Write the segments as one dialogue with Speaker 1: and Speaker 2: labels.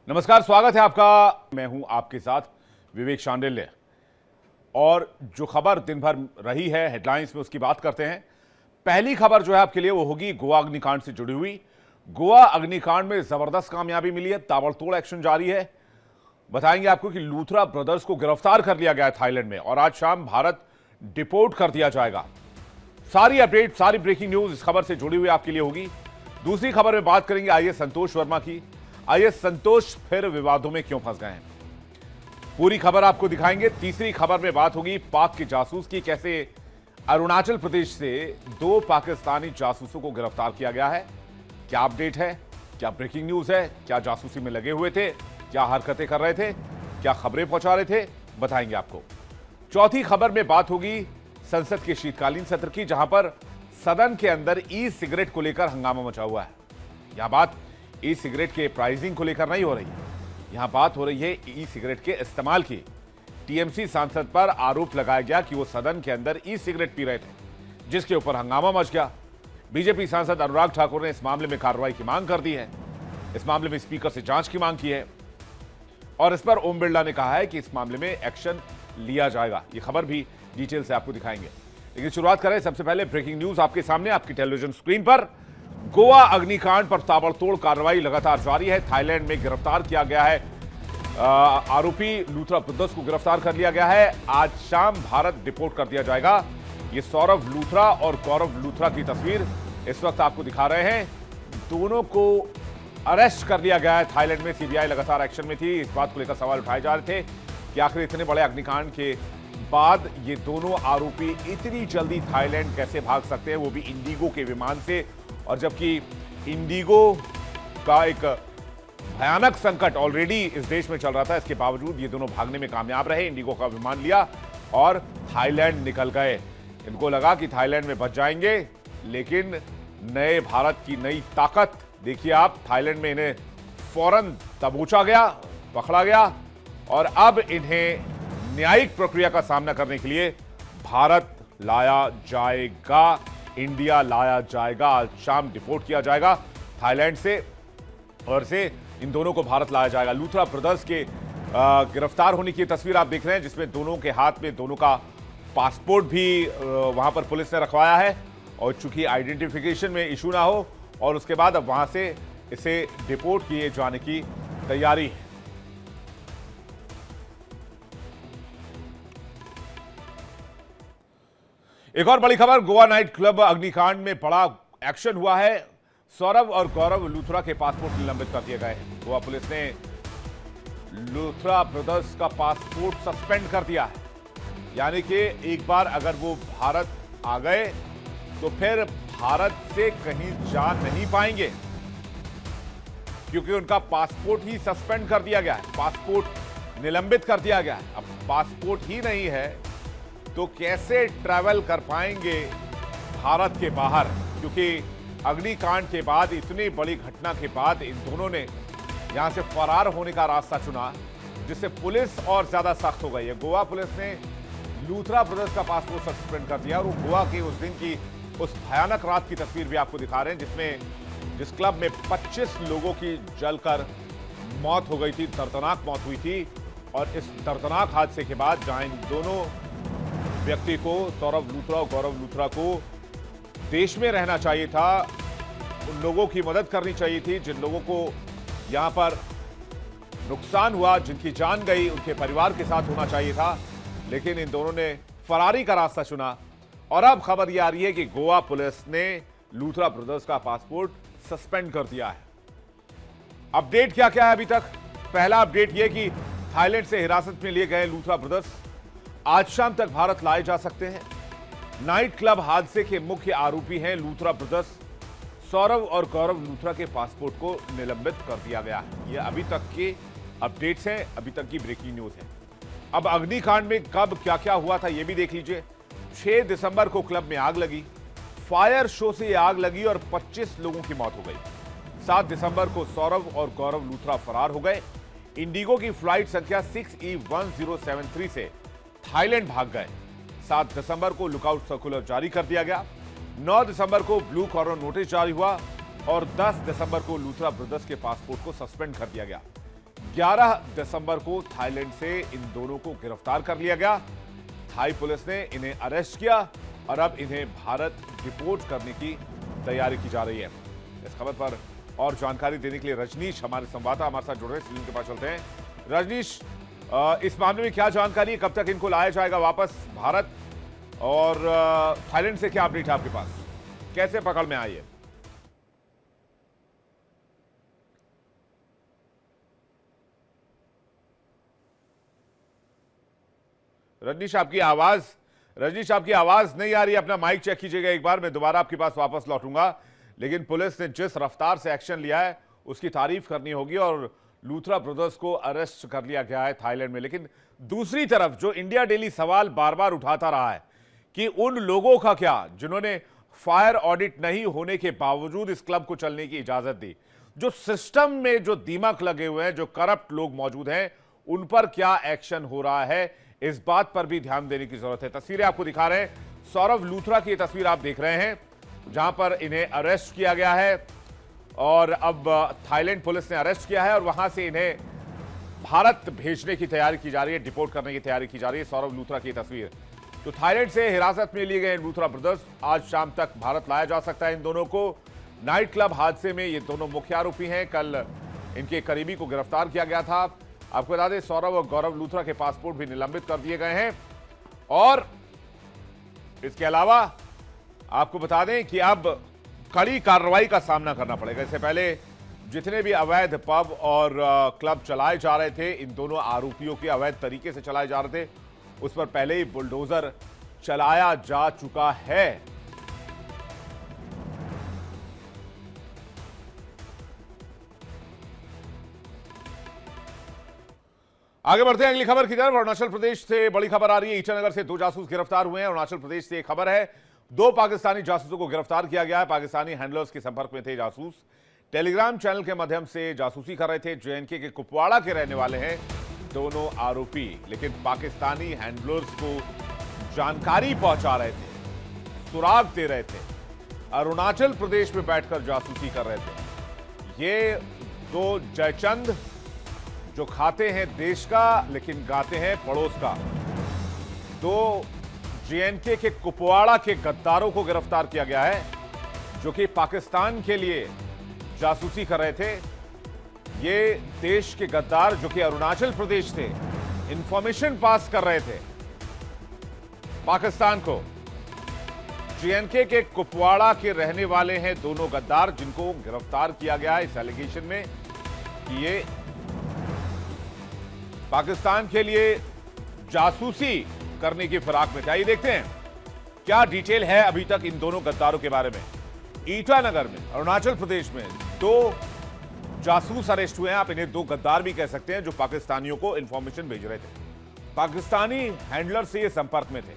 Speaker 1: नमस्कार, स्वागत है आपका। मैं हूं आपके साथ विवेक शांडिल्य। और जो खबर दिन भर रही है हेडलाइंस में, उसकी बात करते हैं। पहली खबर जो है आपके लिए वो होगी गोवा अग्निकांड से जुड़ी हुई। गोवा अग्निकांड में जबरदस्त कामयाबी मिली है, ताबड़तोड़ एक्शन जारी है। बताएंगे आपको कि लूथरा ब्रदर्स को गिरफ्तार कर लिया गया है थाईलैंड में और आज शाम भारत डिपोर्ट कर दिया जाएगा। सारी अपडेट, सारी ब्रेकिंग न्यूज इस खबर से जुड़ी हुई आपके लिए होगी। दूसरी खबर में बात करेंगे आईएएस संतोष वर्मा की। आईएएस संतोष फिर विवादों में क्यों फंस गए हैं, पूरी खबर आपको दिखाएंगे। तीसरी खबर में बात होगी पाक के जासूस की, कैसे अरुणाचल प्रदेश से 2 पाकिस्तानी जासूसों को गिरफ्तार किया गया है। क्या अपडेट है, क्या ब्रेकिंग न्यूज है, क्या जासूसी में लगे हुए थे, क्या हरकतें कर रहे थे, क्या खबरें पहुंचा रहे थे, बताएंगे आपको। चौथी खबर में बात होगी संसद के शीतकालीन सत्र की, जहां पर सदन के अंदर ई सिगरेट को लेकर हंगामा मचा हुआ है। यहां बात ई सिगरेट के प्राइसिंग को लेकर नहीं हो रही है, यहां बात हो रही है ई सिगरेट के इस्तेमाल की। टीएमसी सांसद पर आरोप लगाया गया कि वो सदन के अंदर ई सिगरेट पी रहे थे, जिसके ऊपर हंगामा मच गया। बीजेपी सांसद अनुराग ठाकुर ने इस मामले में कार्रवाई की मांग कर दी है। इस मामले में स्पीकर से जांच की मांग की है और इस पर ओम बिरला ने कहा है कि इस मामले में एक्शन लिया जाएगा। ये खबर भी डिटेल से आपको दिखाएंगे, लेकिन शुरुआत करें सबसे पहले ब्रेकिंग न्यूज आपके सामने, आपकी टेलीविजन स्क्रीन पर। गोवा अग्निकांड पर ताबड़तोड़ कार्रवाई लगातार जारी है। थाईलैंड में गिरफ्तार किया गया है आरोपी लूथरा ब्रदर्स को गिरफ्तार कर लिया गया है। आज शाम भारत डिपोर्ट कर दिया जाएगा। ये सौरभ लूथरा और गौरव लूथरा की तस्वीर इस वक्त आपको दिखा रहे हैं। दोनों को अरेस्ट कर लिया गया है थाईलैंड में। सीबीआई लगातार एक्शन में थी। इस बात को लेकर सवाल उठाए जा रहे थे कि आखिर इतने बड़े अग्निकांड के बाद ये दोनों आरोपी इतनी जल्दी थाईलैंड कैसे भाग सकते हैं, वो भी इंडिगो के विमान से। और जबकि इंडिगो का एक भयानक संकट ऑलरेडी इस देश में चल रहा था, इसके बावजूद ये दोनों भागने में कामयाब रहे। इंडिगो का विमान लिया और थाईलैंड निकल गए। इनको लगा कि थाईलैंड में बच जाएंगे, लेकिन नए भारत की नई ताकत देखिए आप। थाईलैंड में इन्हें फौरन दबोचा गया, पकड़ा गया और अब इन्हें न्यायिक प्रक्रिया का सामना करने के लिए भारत लाया जाएगा, इंडिया लाया जाएगा। आज शाम डिपोर्ट किया जाएगा थाईलैंड से और से इन दोनों को भारत लाया जाएगा। लूथरा ब्रदर्स के गिरफ्तार होने की तस्वीर आप देख रहे हैं, जिसमें दोनों के हाथ में दोनों का पासपोर्ट भी वहां पर पुलिस ने रखवाया है। और चूंकि आइडेंटिफिकेशन में इशू ना हो और उसके बाद अब वहां से इसे डिपोर्ट किए जाने की तैयारी है। एक और बड़ी खबर, गोवा नाइट क्लब अग्निकांड में बड़ा एक्शन हुआ है। सौरभ और गौरव लूथरा के पासपोर्ट निलंबित कर दिए गए हैं। गोवा पुलिस ने लूथरा ब्रदर्स का पासपोर्ट सस्पेंड कर दिया है। यानी कि एक बार अगर वो भारत आ गए तो फिर भारत से कहीं जा नहीं पाएंगे, क्योंकि उनका पासपोर्ट ही सस्पेंड कर दिया गया है, पासपोर्ट निलंबित कर दिया गया है। अब पासपोर्ट ही नहीं है तो कैसे ट्रैवल कर पाएंगे भारत के बाहर, क्योंकि अग्निकांड के बाद, इतनी बड़ी घटना के बाद इन दोनों ने यहां से फरार होने का रास्ता चुना, जिससे पुलिस और ज्यादा सख्त हो गई है। गोवा पुलिस ने लूथरा ब्रदर्स का पासपोर्ट सस्पेंड कर दिया और वो गोवा के उस दिन की, उस भयानक रात की तस्वीर भी आपको दिखा रहे हैं, जिस क्लब में 25 लोगों की जलकर मौत हो गई थी, दर्दनाक मौत हुई थी। और इस दर्दनाक हादसे के बाद जहां इन दोनों व्यक्ति को, सौरभ लूथरा और गौरव लूथरा को, देश में रहना चाहिए था, उन लोगों की मदद करनी चाहिए थी जिन लोगों को यहां पर नुकसान हुआ, जिनकी जान गई, उनके परिवार के साथ होना चाहिए था, लेकिन इन दोनों ने फरारी का रास्ता चुना। और अब खबर यह आ रही है कि गोवा पुलिस ने लूथरा ब्रदर्स का पासपोर्ट सस्पेंड कर दिया है। अपडेट क्या क्या है अभी तक? पहला अपडेट यह कि थाईलैंड से हिरासत में लिए गए लूथरा ब्रदर्स आज शाम तक भारत लाए जा सकते हैं। नाइट क्लब हादसे के मुख्य आरोपी हैं लूथरा ब्रदर्स। सौरभ और गौरव लूथरा के पासपोर्ट को निलंबित कर दिया गया है। ये अभी तक के अपडेट्स हैं, अभी तक की ब्रेकिंग न्यूज है। अब अग्निकांड में कब क्या क्या हुआ था ये भी देख लीजिए। 6 दिसंबर को क्लब में आग लगी, फायर शो से आग लगी और 25 लोगों की मौत हो गई। 7 दिसंबर को सौरभ और गौरव लूथरा फरार हो गए। इंडिगो की फ्लाइट संख्या 6E1073 से थाईलैंड भाग गए। 7 दिसंबर को लुकआउट सर्कुलर जारी कर दिया गया। 9 दिसंबर को ब्लू कॉर्नर नोटिस जारी हुआ और 10 दिसंबर को लूथरा ब्रदर्स के पासपोर्ट को सस्पेंड कर दिया गया। 11 दिसंबर को थाईलैंड से इन दोनों को गिरफ्तार कर लिया गया। थाई पुलिस ने इन्हें अरेस्ट किया और अब इन्हें भारत डिपोर्ट करने की तैयारी की जा रही है। इस खबर पर और जानकारी देने के लिए रजनीश हमारे संवाददाता हमारे साथ जुड़ रहे हैं, उनके पास चलते हैं। रजनीश, इस मामले में क्या जानकारी है, कब तक इनको लाया जाएगा वापस भारत, और थाईलैंड से क्या अपडेट है आपके पास, कैसे पकड़ में आई है? रजनीश आपकी आवाज नहीं आ रही, अपना माइक चेक कीजिएगा एक बार, मैं दोबारा आपके पास वापस लौटूंगा। लेकिन पुलिस ने जिस रफ्तार से एक्शन लिया है उसकी तारीफ करनी होगी, और लूथरा ब्रदर्स को अरेस्ट कर लिया गया है थाईलैंड में। लेकिन दूसरी तरफ जो इंडिया डेली सवाल बार बार उठाता रहा है कि उन लोगों का क्या जिन्होंने फायर ऑडिट नहीं होने के बावजूद इस क्लब को चलने की इजाजत दी, जो सिस्टम में जो दीमक लगे हुए हैं, जो करप्ट लोग मौजूद हैं, उन पर क्या एक्शन हो रहा है, इस बात पर भी ध्यान देने की जरूरत है। तस्वीरें आपको दिखा रहे हैं, सौरभ लूथरा की तस्वीर आप देख रहे हैं जहां पर इन्हें अरेस्ट किया गया है, और अब थाईलैंड पुलिस ने अरेस्ट किया है और वहां से इन्हें भारत भेजने की तैयारी की जा रही है, डिपोर्ट करने की तैयारी की जा रही है। सौरभ लूथरा की तस्वीर। तो थाईलैंड से हिरासत में लिए गए लूथरा ब्रदर्स आज शाम तक भारत लाया जा सकता है। इन दोनों को नाइट क्लब हादसे में ये दोनों मुख्य आरोपी हैं। कल इनके करीबी को गिरफ्तार किया गया था। आपको बता दें, सौरभ और गौरव लूथरा के पासपोर्ट भी निलंबित कर दिए गए हैं। और इसके अलावा आपको बता दें कि अब कड़ी कार्रवाई का सामना करना पड़ेगा। इससे पहले जितने भी अवैध पब और क्लब चलाए जा रहे थे, इन दोनों आरोपियों के अवैध तरीके से चलाए जा रहे थे, उस पर पहले ही बुलडोजर चलाया जा चुका है। आगे बढ़ते हैं अगली खबर की तरफ। अरुणाचल प्रदेश से बड़ी खबर आ रही है। ईटानगर से 2 जासूस गिरफ्तार हुए हैं। अरुणाचल प्रदेश से एक खबर है, 2 पाकिस्तानी जासूसों को गिरफ्तार किया गया है। पाकिस्तानी हैंडलर्स के संपर्क में थे जासूस, टेलीग्राम चैनल के माध्यम से जासूसी कर रहे थे। जेएनके के कुपवाड़ा के रहने वाले हैं दोनों आरोपी, लेकिन पाकिस्तानी हैंडलर्स को जानकारी पहुंचा रहे थे, सुराग दे रहे थे, अरुणाचल प्रदेश में बैठकर जासूसी कर रहे थे। ये 2 जयचंद जो खाते हैं देश का लेकिन गाते हैं पड़ोस का, 2 जेएनके के कुपवाड़ा के गद्दारों को गिरफ्तार किया गया है, जो कि पाकिस्तान के लिए जासूसी कर रहे थे। ये देश के गद्दार जो कि अरुणाचल प्रदेश थे, इंफॉर्मेशन पास कर रहे थे पाकिस्तान को। जेएनके के कुपवाड़ा के रहने वाले हैं दोनों गद्दार, जिनको गिरफ्तार किया गया है इस एलिगेशन में कि ये पाकिस्तान के लिए जासूसी करने की फिराक में थे। आइए देखते हैं क्या डिटेल है अभी तक इन दोनों गद्दारों के बारे में। ईटानगर में, अरुणाचल प्रदेश में 2 जासूस अरेस्ट हुए हैं। आप इन्हें 2 गद्दार भी कह सकते हैं, जो पाकिस्तानियों को इंफॉर्मेशन भेज रहे थे। पाकिस्तानी हैंडलर से ये संपर्क में थे,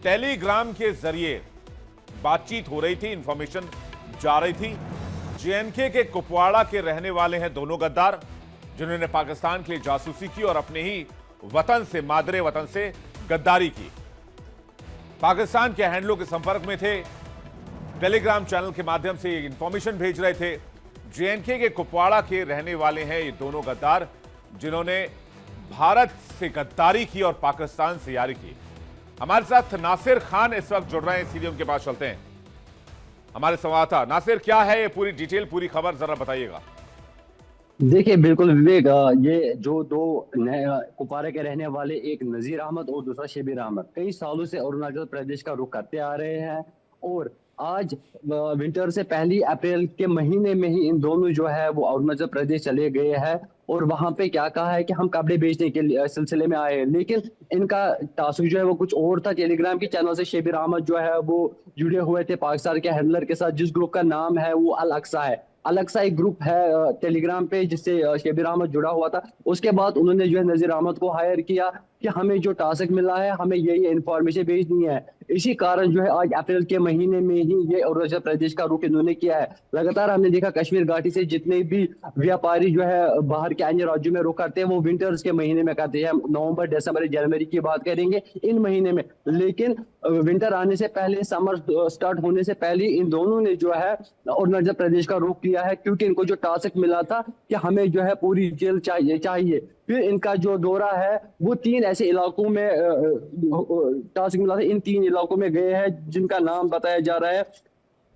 Speaker 1: टेलीग्राम के जरिए बातचीत हो रही थी, इंफॉर्मेशन जा रही थी। जेएनके के कुपवाड़ा के रहने वाले हैं दोनों गद्दार, जिन्होंने पाकिस्तान के लिए जासूसी की और अपने ही वतन से, मादरे वतन से गद्दारी की। पाकिस्तान के हैंडलों के संपर्क में थे, टेलीग्राम चैनल के माध्यम से इंफॉर्मेशन भेज रहे थे। जेएनके के कुपवाड़ा के रहने वाले हैं ये दोनों गद्दार, जिन्होंने भारत से गद्दारी की और पाकिस्तान से यारी की। हमारे साथ नासिर खान इस वक्त जुड़ रहे हैं, सीधे उनके पास चलते हैं। हमारे संवाददाता नासिर, क्या है ये पूरी डिटेल, पूरी खबर जरा बताइएगा।
Speaker 2: देखिए बिल्कुल विवेक, ये जो 2 कुपवाड़ा के रहने वाले, एक नजीर अहमद और दूसरा शबीर अहमद, कई सालों से अरुणाचल प्रदेश का रुख करते आ रहे हैं। और आज विंटर से 1 अप्रैल के महीने में ही इन दोनों जो है वो अरुणाचल प्रदेश चले गए हैं, और वहां पे क्या कहा है कि हम कपड़े बेचने के लिए सिलसिले में आए हैं। लेकिन इनका तासुक जो है वो कुछ और था। टेलीग्राम के चैनल से शबीर अहमद जो है वो जुड़े हुए थे पाकिस्तान के हैंडलर के साथ, जिस ग्रुप का नाम है वो अल अक्सा है। अलग सा एक ग्रुप है टेलीग्राम पे जिससे शबीर अहमद जुड़ा हुआ था। उसके बाद उन्होंने जो है नजीर अहमद को हायर किया कि हमें जो टास्क मिला है हमें ये इंफॉर्मेशन भेजनी है। इसी कारण जो है आज अप्रैल के महीने में ही ये अरुणाचल प्रदेश का रुख इन्होंने किया है। लगातार हमने देखा कश्मीर घाटी से जितने भी व्यापारी जो है बाहर के अन्य राज्यों में रुख करते हैं वो विंटर्स के महीने में करते हैं। नवंबर, दिसंबर, जनवरी की बात करेंगे इन महीने में। लेकिन विंटर आने से पहले, समर स्टार्ट होने से पहले इन दोनों ने जो है अरुणाचल प्रदेश का रुख किया है, क्योंकि इनको जो टास्क मिला था कि हमें जो है पूरी जेल चाहिए। फिर इनका जो दौरा है वो 3 ऐसे इलाकों में टास्क मिला था, इन 3 इलाकों में गए हैं जिनका नाम बताया जा रहा है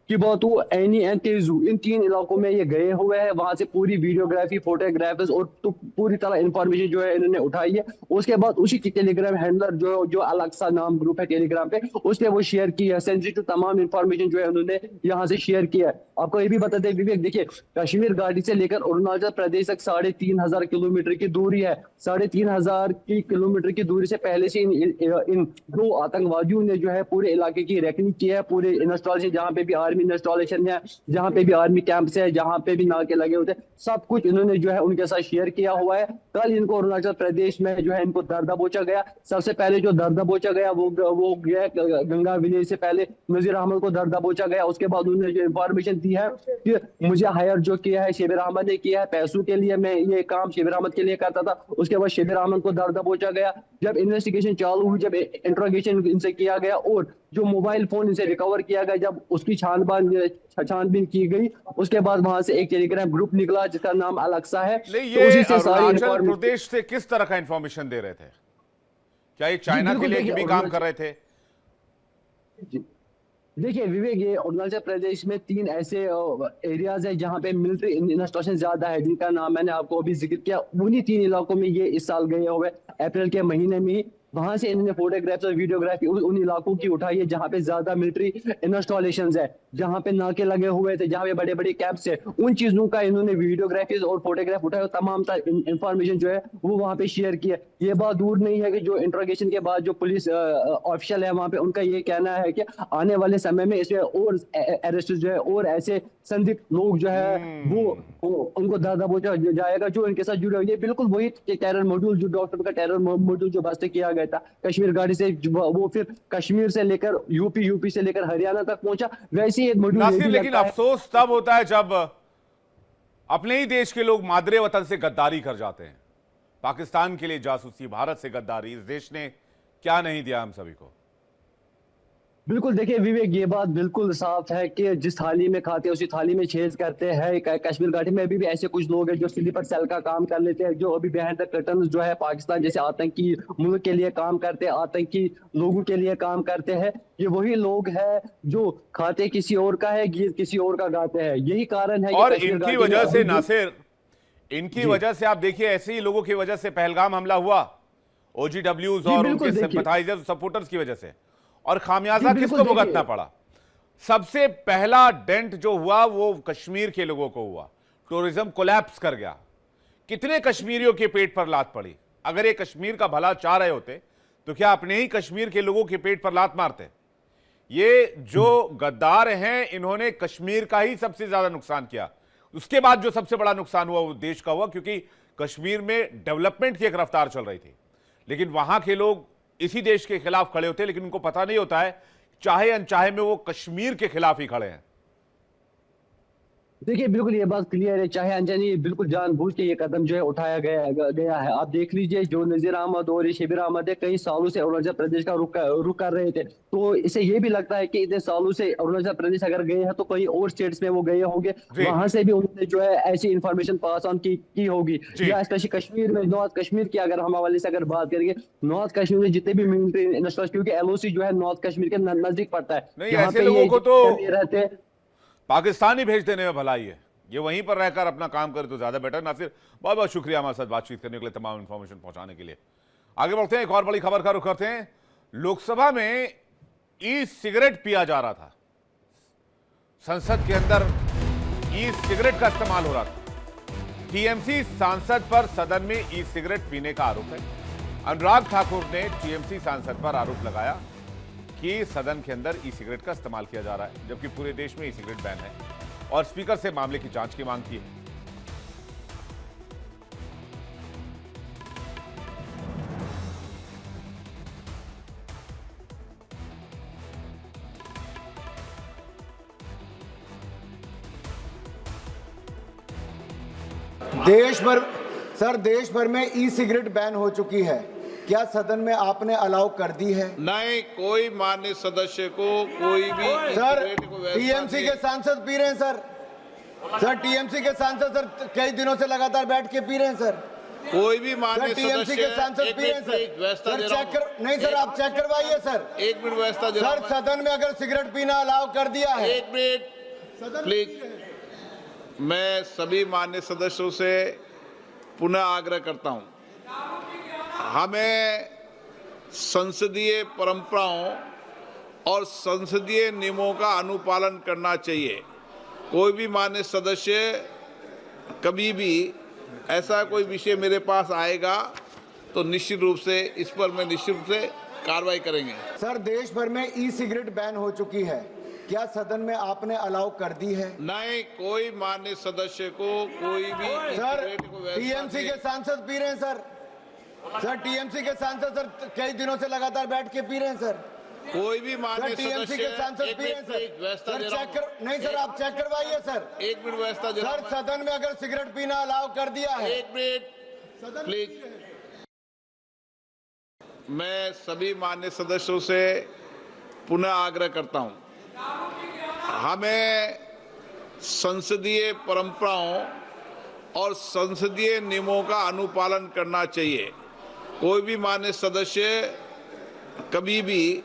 Speaker 2: कि बहुत वो एनी एंड तेजू। इन 3 इलाकों में ये गए हुए हैं, वहां से पूरी वीडियोग्राफी, फोटोग्राफर्स और तो पूरी तरह इंफॉर्मेशन जो है इन्होंने उठाई है। उसके बाद उसी की टेलीग्राम हैंडलर जो जो अलग सा नाम ग्रुप है टेलीग्राम पे, उसने वो शेयर की है सेंसिटिव तमाम इंफॉर्मेशन जो है उन्होंने यहाँ से शेयर किया है। आपको ये भी बता दें विवेक, देखिए कश्मीर घाटी से लेकर अरुणाचल प्रदेश तक 3,500 किलोमीटर की दूरी है। 3,500 किलोमीटर की दूरी से पहले से इन 2 आतंकवादियों ने जो है पूरे इलाके की रेकनिंग की है। पूरे इंस्टॉलेशन, जहाँ पे भी आर्मी इंस्टॉलेशन है, जहाँ पे भी आर्मी कैंप्स है, जहाँ पे भी नाके लगे होते हैं, सब कुछ इन्होंने जो है उनके साथ शेयर किया हुआ है। कल इनको अरुणाचल प्रदेश में जो है इनको दर दबोचा गया। सबसे पहले जो दर दबोचा गया वो गया गंगा विलेज से पहले नजीर अहमद को दर दबोचा गया। उसके बाद उन्होंने जो इंफॉर्मेशन दी है कि मुझे हायर जो किया है शबीर अहमद ने किया है, पैसों के लिए मैं ये काम शबीर अहमद के लिए करता था। उसके बाद शबीर अहमद को दर दबोचा गया। जब इन्वेस्टिगेशन चालू हुई, जब इंट्रोगेशन इनसे किया गया और जो मोबाइल फोन इनसे रिकवर किया गया, जब उसकी छानबीन की गई, उसके बाद वहां से एक टेलीग्राम ग्रुप निकला जिसका नाम अलक्सा है।
Speaker 1: नहीं,
Speaker 2: तो
Speaker 1: ये
Speaker 2: उसी से सारी
Speaker 1: अरुणाचल प्रदेश से किस तरह का इंफॉर्मेशन दे रहे थे? क्या ये चाइना के लिए भी काम कर रहे थे?
Speaker 2: देखिए विवेक, ये अरुणाचल प्रदेश में 3 ऐसे एरियाज है जहाँ पे मिलिट्री इंस्टॉलेशन ज्यादा है, जिनका नाम मैंने आपको अभी जिक्र किया। उन्हीं 3 इलाकों में ये इस साल गए हुए अप्रैल के महीने में ही। वहां से इन्होंने फोटोग्राफ्स और वीडियोग्राफी उन इलाकों की उठाई है जहाँ पे ज्यादा मिलिट्री इंस्टॉलेशन है, जहाँ पे नाके लगे हुए थे, जहाँ पे बड़े बड़े कैंप्स है। उन चीजों का इन्होंने वीडियोग्राफी और फोटोग्राफ उठाया, तमाम इंफॉर्मेशन जो है वो वहाँ पे शेयर किया। ये बात दूर नहीं है कि जो इंट्रोगेशन के बाद जो पुलिस ऑफिशियल है वहाँ पे, उनका ये कहना है कि आने वाले समय में इसमें और अरेस्ट जो है और ऐसे संदिग्ध लोग जो है वो उनको दर दबोचा जाएगा जो इनके साथ जुड़े हुए। ये बिल्कुल वही टेरर मॉड्यूल, जो डॉक्टर का टेरर मॉड्यूल जो बस्ट किया गया था कश्मीर घाटी से, वो फिर कश्मीर से लेकर यूपी से लेकर हरियाणा तक पहुंचा, वैसे ही एक मॉड्यूल।
Speaker 1: नासिर, लेकिन अफसोस तब होता है जब अपने ही देश के लोग मादरे वतन से गद्दारी कर जाते हैं। पाकिस्तान के लिए जासूसी, भारत से गद्दारी, इस देश ने क्या नहीं दिया हम सभी को।
Speaker 2: बिल्कुल, देखिए विवेक, ये बात बिल्कुल साफ है कि जिस थाली में खाते हैं उसी थाली में छेद करते हैं। कश्मीर घाटी में अभी भी ऐसे कुछ लोग हैं जो स्लीपर सेल का काम कर लेते हैं, जो अभी बिहाइंड द कर्टन जो है पाकिस्तान जैसे आतंकी मुल्क के लिए काम करते हैं, आतंकी लोगों के लिए काम करते हैं। ये वही लोग हैं जो खाते किसी और का है, गीत किसी और का गाते हैं। यही कारण है।
Speaker 1: और इनकी वजह से नासिर, इनकी वजह से आप देखिए, ऐसे ही लोगों की वजह से पहलगाम हमला हुआ, OGWs और उनके सिंपैथाइजर्स, सपोर्टर्स की वजह से, और खामियाजा किसको भुगतना पड़ा? सबसे पहला डेंट जो हुआ वो कश्मीर के लोगों को हुआ। टूरिज्म कोलैप्स कर गया। कितने कश्मीरियों के पेट पर लात पड़ी? अगर ये कश्मीर का भला चाह रहे होते तो क्या अपने ही कश्मीर के लोगों के पेट पर लात मारते? ये जो गद्दार हैं, इन्होंने कश्मीर का ही सबसे ज्यादा नुकसान किया। उसके बाद जो सबसे बड़ा नुकसान हुआ वो देश का हुआ, क्योंकि कश्मीर में डेवलपमेंट की एक रफ्तार चल रही थी, लेकिन वहां के लोग इसी देश के खिलाफ खड़े होते हैं, लेकिन उनको पता नहीं होता है चाहे अनचाहे में वो कश्मीर के खिलाफ ही खड़े हैं।
Speaker 2: देखिए बिल्कुल ये बात क्लियर है, चाहे अनजानी बिल्कुल जानबूझ के ये कदम जो है उठाया गया है। आप देख लीजिए, जो नजीर अहमद और शबीर अहमद है, कई सालों से अरुणाचल प्रदेश का रुख कर रहे थे। तो इसे ये भी लगता है कि इतने सालों से अरुणाचल प्रदेश अगर गए हैं तो कई और स्टेट्स में वो गए होंगे, वहां से भी उन्होंने जो है ऐसी इंफॉर्मेशन पास ऑन की होगी। या स्पेशली कश्मीर में, नॉर्थ कश्मीर की अगर हम हवाले से अगर बात करेंगे, नॉर्थ कश्मीर में जितने भी मिलिट्री इंस्ट्रक्शन, क्योंकि LOC जो है नॉर्थ कश्मीर के नजदीक पड़ता है,
Speaker 1: यहाँ पे लोगों को तो
Speaker 2: रहते हैं।
Speaker 1: पाकिस्तान ही भेज देने में भलाई है, ये वहीं पर रहकर अपना काम करे तो ज्यादा बेटर। नासिर, बहुत बहुत शुक्रिया हमारे साथ बातचीत करने के लिए, तमाम इंफॉर्मेशन पहुंचाने के लिए। आगे बढ़ते हैं, एक और बड़ी खबर का रुख करते हैं। लोकसभा में ई सिगरेट पिया जा रहा था, संसद के अंदर ई सिगरेट का इस्तेमाल हो रहा था। TMC सांसद पर सदन में ई सिगरेट पीने का आरोप है। अनुराग ठाकुर ने TMC सांसद पर आरोप लगाया कि सदन के अंदर ई सिगरेट का इस्तेमाल किया जा रहा है, जबकि पूरे देश में ई सिगरेट बैन है, और स्पीकर से मामले की जांच की मांग की है।
Speaker 3: देश भर में ई सिगरेट बैन हो चुकी है, क्या सदन में आपने अलाउ कर दी है?
Speaker 4: नहीं, कोई मान्य सदस्य को कोई भी
Speaker 3: सर,
Speaker 4: सिगरेट को व्यवस्था
Speaker 3: टीएमसी
Speaker 4: नहीं
Speaker 3: के
Speaker 4: है।
Speaker 3: सांसद पी रहे हैं सर टीएमसी के सांसद सर कई दिनों से लगातार बैठ के पी रहे हैं सर
Speaker 4: कोई भी मान्य
Speaker 3: टीएमसी के सांसद
Speaker 4: एक
Speaker 3: पी रहे हैं
Speaker 4: मिनट व्यवस्था दे
Speaker 3: सर
Speaker 4: रहा
Speaker 3: चेक
Speaker 4: हूं।
Speaker 3: कर नहीं सर आप चेक करवाइए सर
Speaker 4: एक मिनट व्यवस्था दे रहा
Speaker 3: सर
Speaker 4: हूं।
Speaker 3: सदन में अगर सिगरेट पीना अलाउ कर दिया है
Speaker 4: एक मिनट प्लीज। मैं सभी मान्य सदस्यों से पुनः आग्रह करता हूं, हमें संसदीय परंपराओं और संसदीय नियमों का अनुपालन करना चाहिए। कोई भी मान्य सदस्य कभी भी ऐसा कोई विषय मेरे पास आएगा तो निश्चित रूप से इस पर मैं निश्चित रूप से कार्रवाई करेंगे।
Speaker 3: सर देश भर में ई सिगरेट बैन हो चुकी है, क्या सदन में आपने अलाउ कर दी है?
Speaker 4: नहीं, कोई मान्य सदस्य को कोई भी
Speaker 3: सर
Speaker 4: सिगरेट को व्यवस्था
Speaker 3: टीएमसी
Speaker 4: नहीं
Speaker 3: के
Speaker 4: है।
Speaker 3: सांसद पी रहे हैं सर टीएमसी के सांसद सर कई दिनों से लगातार बैठ के पी रहे हैं सर
Speaker 4: कोई भी मान्य
Speaker 3: टीएमसी के सांसद
Speaker 4: एक
Speaker 3: पी रहे हैं
Speaker 4: मिनट व्यवस्था दे
Speaker 3: सर
Speaker 4: रहा
Speaker 3: चेक
Speaker 4: हूं।
Speaker 3: कर नहीं सर आप चेक करवाइए सर
Speaker 4: एक मिनट व्यवस्था दे रहा
Speaker 3: सर
Speaker 4: हूं।
Speaker 3: सदन में अगर सिगरेट पीना अलाउ कर दिया है
Speaker 4: एक मिनट प्लीज। मैं सभी मान्य सदस्यों से पुनः आग्रह करता हूं, हमें संसदीय परंपराओं और संसदीय नियमों का अनुपालन करना चाहिए। कोई भी मान्य सदस्य कभी भी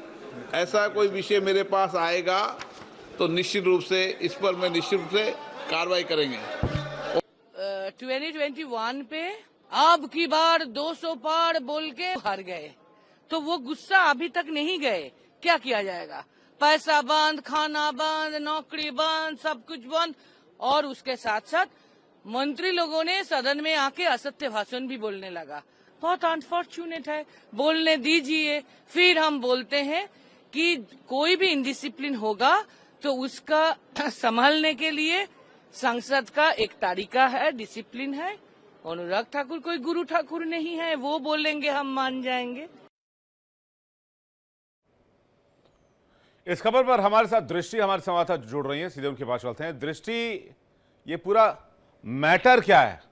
Speaker 4: ऐसा कोई विषय मेरे पास आएगा तो निश्चित रूप से इस पर मैं निश्चित रूप से कार्रवाई करेंगे।
Speaker 5: 2021 पे अब की बार 200 पार बोल के हार गए, तो वो गुस्सा अभी तक नहीं गए। क्या किया जाएगा? पैसा बंद, खाना बंद, नौकरी बंद, सब कुछ बंद, और उसके साथ साथ मंत्री लोगों ने सदन में आके असत्य भाषण भी बोलने लगा। बहुत अनफॉर्चुनेट है, बोलने दीजिए। फिर हम बोलते हैं कि कोई भी इनडिसिप्लिन होगा तो उसका संभालने के लिए संसद का एक तरीका है, डिसिप्लिन है। अनुराग ठाकुर कोई गुरु ठाकुर नहीं है, वो बोलेंगे हम मान जाएंगे।
Speaker 1: इस खबर पर हमारे साथ दृष्टि हमारे संवाददाता जुड़ रही हैं, सीधे उनके पास चलते हैं। दृष्टि, ये पूरा मैटर क्या है?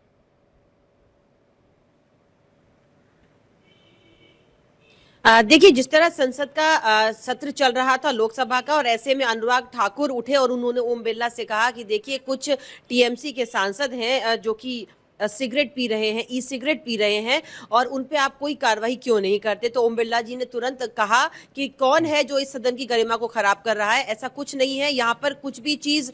Speaker 6: देखिए, जिस तरह संसद का सत्र चल रहा था लोकसभा का, और ऐसे में अनुराग ठाकुर उठे और उन्होंने ओम बिरला से कहा कि देखिए कुछ टीएमसी के सांसद हैं जो कि सिगरेट पी रहे हैं, ई सिगरेट पी रहे हैं, और उन पे आप कोई कार्रवाई क्यों नहीं करते। तो ओम बिरला जी ने तुरंत कहा कि कौन है जो इस सदन की गरिमा को खराब कर रहा है, ऐसा कुछ नहीं है, यहाँ पर कुछ भी चीज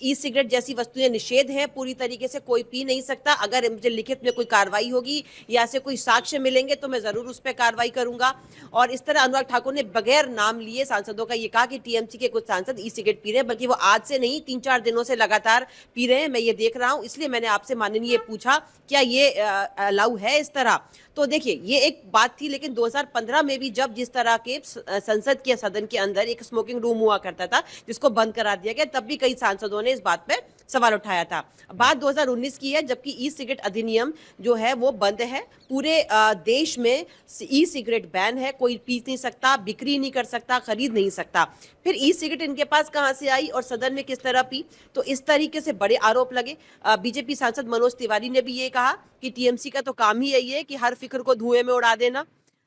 Speaker 6: ई सिगरेट जैसी वस्तुएं निषेध हैं, पूरी तरीके से कोई पी नहीं सकता। अगर मुझे लिखित में कोई कार्रवाई होगी या ऐसे कोई साक्ष्य मिलेंगे तो मैं जरूर उस पर कार्रवाई करूंगा। और इस तरह अनुराग ठाकुर ने बगैर नाम लिए सांसदों का ये कहा कि टीएमसी के कुछ सांसद ई सिगरेट पी रहे हैं, बल्कि वो आज से नहीं 3-4 दिनों से लगातार पी रहे हैं, मैं ये देख रहा हूं। इसलिए मैंने आपसे माननीय पूछा क्या ये अलाउ है इस तरह। तो देखिए, ये एक बात थी, लेकिन 2015 में भी जब जिस तरह के संसद के सदन के अंदर एक स्मोकिंग रूम हुआ करता था जिसको बंद करा दिया गया, तब भी कई सांसदों ने इस बात पे सवाल उठाया था। बात 2019 की है, जबकि ई सिगरेट अधिनियम जो है वो बंद है। पूरे देश में ई सिगरेट बैन है, कोई पी नहीं सकता, बिक्री नहीं कर सकता, खरीद नहीं सकता। फिर ई सिगरेट इनके पास कहां से आई और सदन में किस तरह पी? तो इस तरीके से बड़े आरोप लगे। बीजेपी सांसद मनोज तिवारी ने भी ये कहा कि टीएमसी का तो काम ही यही है कि हर फिक्र को धुएं में उड़ा देना।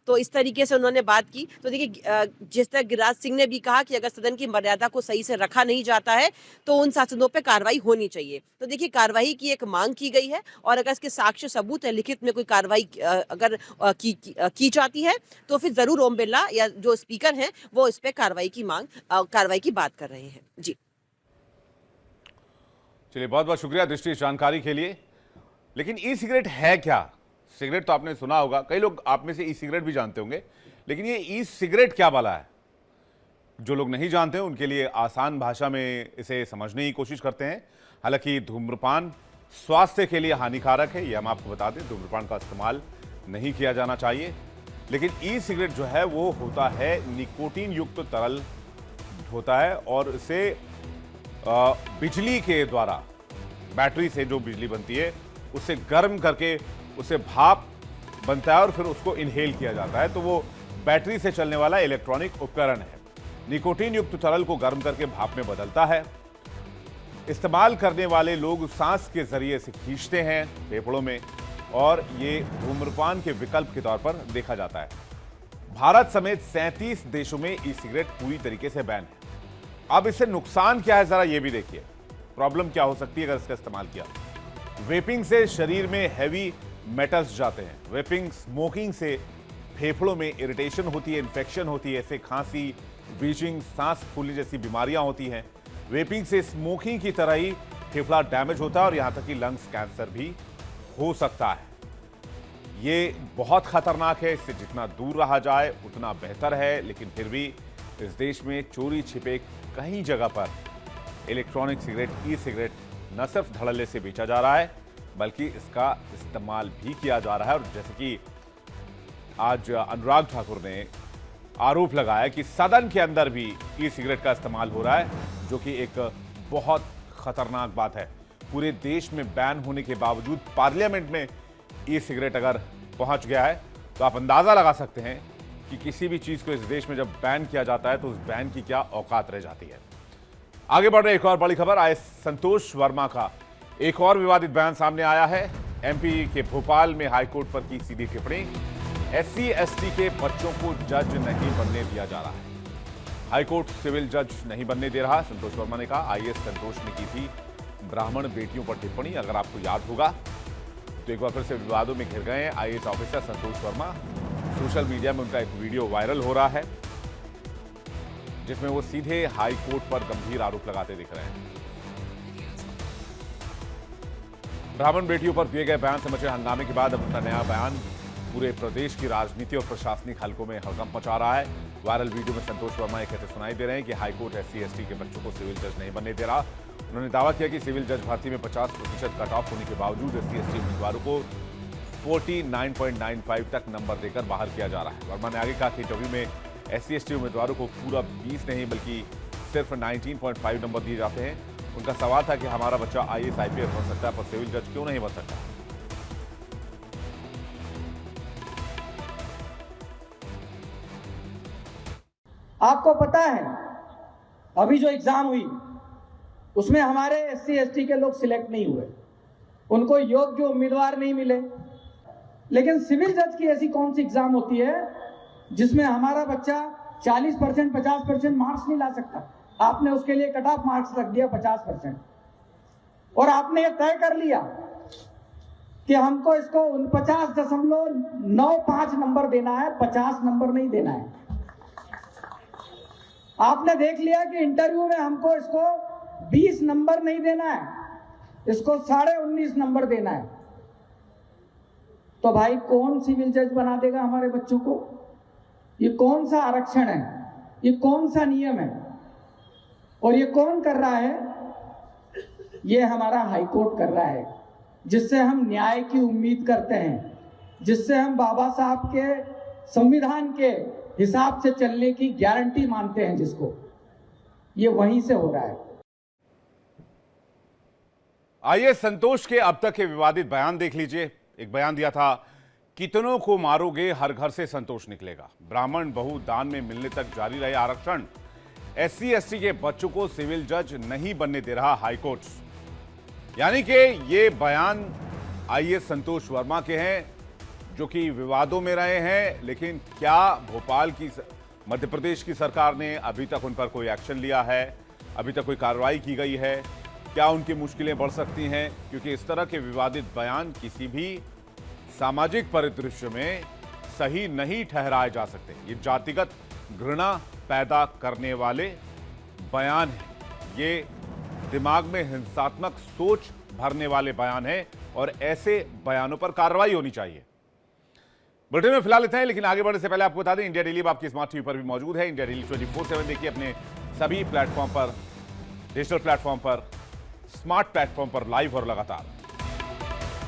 Speaker 6: तो इस तरीके से उन्होंने बात की। तो देखिए, जिस तरह गिरिराज सिंह ने भी कहा कि अगर सदन की मर्यादा को सही से रखा नहीं जाता है तो उन सांसदों पे कार्रवाई होनी चाहिए। तो देखिए, कार्रवाई की एक मांग की गई है, और अगर इसके साक्ष्य सबूत है, लिखित में कोई कार्रवाई अगर की जाती है तो फिर जरूर ओम बिरला या जो स्पीकर हैं वो इस पे कार्रवाई की बात कर रहे हैं। जी
Speaker 1: चलिए, बहुत बहुत शुक्रिया दृष्टि जानकारी के लिए। लेकिन ई सिगरेट है क्या? सिगरेट तो आपने सुना होगा, कई लोग आप में से ई सिगरेट भी जानते होंगे, लेकिन ये ई सिगरेट क्या वाला है? जो लोग नहीं जानते हैं उनके लिए आसान भाषा में इसे समझने की कोशिश करते हैं। हालांकि धूम्रपान स्वास्थ्य के लिए हानिकारक है, ये हम आपको बता दें, धूम्रपान का इस्तेमाल नहीं किया जाना चाहिए। लेकिन ई सिगरेट जो है वो होता है निकोटीन युक्त तरल होता है, और इसे बिजली के द्वारा, बैटरी से जो बिजली बनती है उसे गर्म करके उसे भाप बनता है और फिर उसको इनहेल किया जाता है। तो वो बैटरी से चलने वाला इलेक्ट्रॉनिक उपकरण है। निकोटीन युक्त तरल को गर्म करके भाप में बदलता है इस्तेमाल करने वाले लोग सांस के जरिए से खींचते हैं फेफड़ों में, और ये धूम्रपान के विकल्प के तौर पर देखा जाता है। भारत समेत 37 देशों में ई सिगरेट पूरी तरीके से बैन है। अब इससे नुकसान क्या है, जरा ये भी देखिए। प्रॉब्लम क्या हो सकती है अगर इसका इस्तेमाल किया। वेपिंग से शरीर में हैवी मेटल्स जाते हैं। वेपिंग स्मोकिंग से फेफड़ों में इरिटेशन होती है, इन्फेक्शन होती है, इससे खांसी, वीजिंग, सांस फूलने जैसी बीमारियां होती हैं। वेपिंग से स्मोकिंग की तरह ही फेफड़ा डैमेज होता है और यहां तक कि लंग्स कैंसर भी हो सकता है। ये बहुत खतरनाक है, इससे जितना दूर रहा जाए उतना बेहतर है। लेकिन फिर भी इस देश में चोरी छिपे कई जगह पर इलेक्ट्रॉनिक सिगरेट, ई सिगरेट न सिर्फ धड़ल्ले से बेचा जा रहा है बल्कि इसका इस्तेमाल भी किया जा रहा है। और जैसे कि आज अनुराग ठाकुर ने आरोप लगाया कि सदन के अंदर भी ई सिगरेट का इस्तेमाल हो रहा है, जो कि एक बहुत खतरनाक बात है। पूरे देश में बैन होने के बावजूद पार्लियामेंट में ई सिगरेट अगर पहुंच गया है तो आप अंदाजा लगा सकते हैं कि किसी भी चीज को इस देश में जब बैन किया जाता है तो उस बैन की क्या औकात रह जाती है। आगे बढ़ रहे एक और बड़ी खबर। आईएएस संतोष वर्मा का एक और विवादित बयान सामने आया है। एमपी के भोपाल में हाईकोर्ट पर की सीधी टिप्पणी। SC ST के बच्चों को जज नहीं बनने दिया जा रहा है। हाईकोर्ट सिविल जज नहीं बनने दे रहा। संतोष वर्मा ने कहा, आईएएस संतोष ने की थी ब्राह्मण बेटियों पर टिप्पणी। अगर आपको याद होगा तो एक बार फिर से विवादों में घिर गए हैं आईएएस ऑफिसर संतोष वर्मा। सोशल मीडिया में उनका एक वीडियो वायरल हो रहा है जिसमें वो सीधे हाई कोर्ट पर गंभीर आरोप लगाते दिख रहे हैं। ब्राह्मण बेटियों पर दिए गए बयान से मचे हंगामे के बाद अब उनका नया बयान पूरे प्रदेश की राजनीति और प्रशासनिक हलकों में हड़कंप मचा रहा है। वायरल वीडियो में संतोष वर्मा ये कहते सुनाई दे रहे हैं कि हाईकोर्ट SC ST के बच्चों को सिविल जज नहीं बनने दे रहा। उन्होंने दावा किया कि सिविल जज भर्ती में 50% कट ऑफ होने के बावजूद SC ST उम्मीदवारों को 49.95 तक नंबर देकर बाहर किया जा रहा है। वर्मा ने आगे कहा कि इंटरव्यू में SC ST उम्मीदवारों को पूरा 20 नहीं बल्कि सिर्फ 19.5 नंबर दिए जाते हैं। उनका सवाल था कि हमारा बच्चा IAS IPS बन सकता है पर सिविल जज क्यों नहीं बन सकता।
Speaker 7: आपको पता है अभी जो एग्जाम हुई उसमें हमारे SC ST के लोग सिलेक्ट नहीं हुए, उनको योग्य उम्मीदवार नहीं मिले। लेकिन सिविल जज की ऐसी कौन सी एग्जाम होती है जिसमें हमारा बच्चा 40%, 50% मार्क्स नहीं ला सकता। आपने उसके लिए कट ऑफ मार्क्स रख दिया 50% और आपने ये तय कर लिया कि हमको इसको 49.95 नंबर देना है, 50 नंबर नहीं देना है। आपने देख लिया कि इंटरव्यू में हमको इसको 20 नंबर नहीं देना है, इसको 19.5 नंबर देना है। तो भाई कौन सिविल जज बना देगा हमारे बच्चों को? ये कौन सा आरक्षण है? ये कौन सा नियम है? और ये कौन कर रहा है? ये हमारा हाईकोर्ट कर रहा है, जिससे हम न्याय की उम्मीद करते हैं, जिससे हम बाबा साहब के संविधान के हिसाब से चलने की गारंटी मानते हैं, जिसको ये वहीं से हो रहा है।
Speaker 1: आइए संतोष के अब तक के विवादित बयान देख लीजिए। एक बयान दिया था, कितनों को मारोगे हर घर से संतोष निकलेगा। ब्राह्मण बहु दान में मिलने तक जारी रहे आरक्षण। SC ST के बच्चों को सिविल जज नहीं बनने दे रहा हाईकोर्ट। यानी कि ये बयान आईएएस संतोष वर्मा के हैं जो कि विवादों में रहे हैं। लेकिन क्या भोपाल की मध्य प्रदेश की सरकार ने अभी तक उन पर कोई एक्शन लिया है? अभी तक कोई कार्रवाई की गई है? क्या उनकी मुश्किलें बढ़ सकती हैं? क्योंकि इस तरह के विवादित बयान किसी भी सामाजिक परिदृश्य में सही नहीं ठहराए जा सकते। ये जातिगत घृणा पैदा करने वाले बयान हैं। ये दिमाग में हिंसात्मक सोच भरने वाले बयान हैं और ऐसे बयानों पर कार्रवाई होनी चाहिए। बुलेटिन में फिलहाल इतना है, लेकिन आगे बढ़ने से पहले आपको बता दें इंडिया डेली अब आपकी स्मार्ट टीवी पर भी मौजूद है। इंडिया डेली 24/7 देखिए अपने सभी प्लेटफॉर्म पर, डिजिटल प्लेटफॉर्म पर, स्मार्ट प्लेटफॉर्म पर लाइव और लगातार।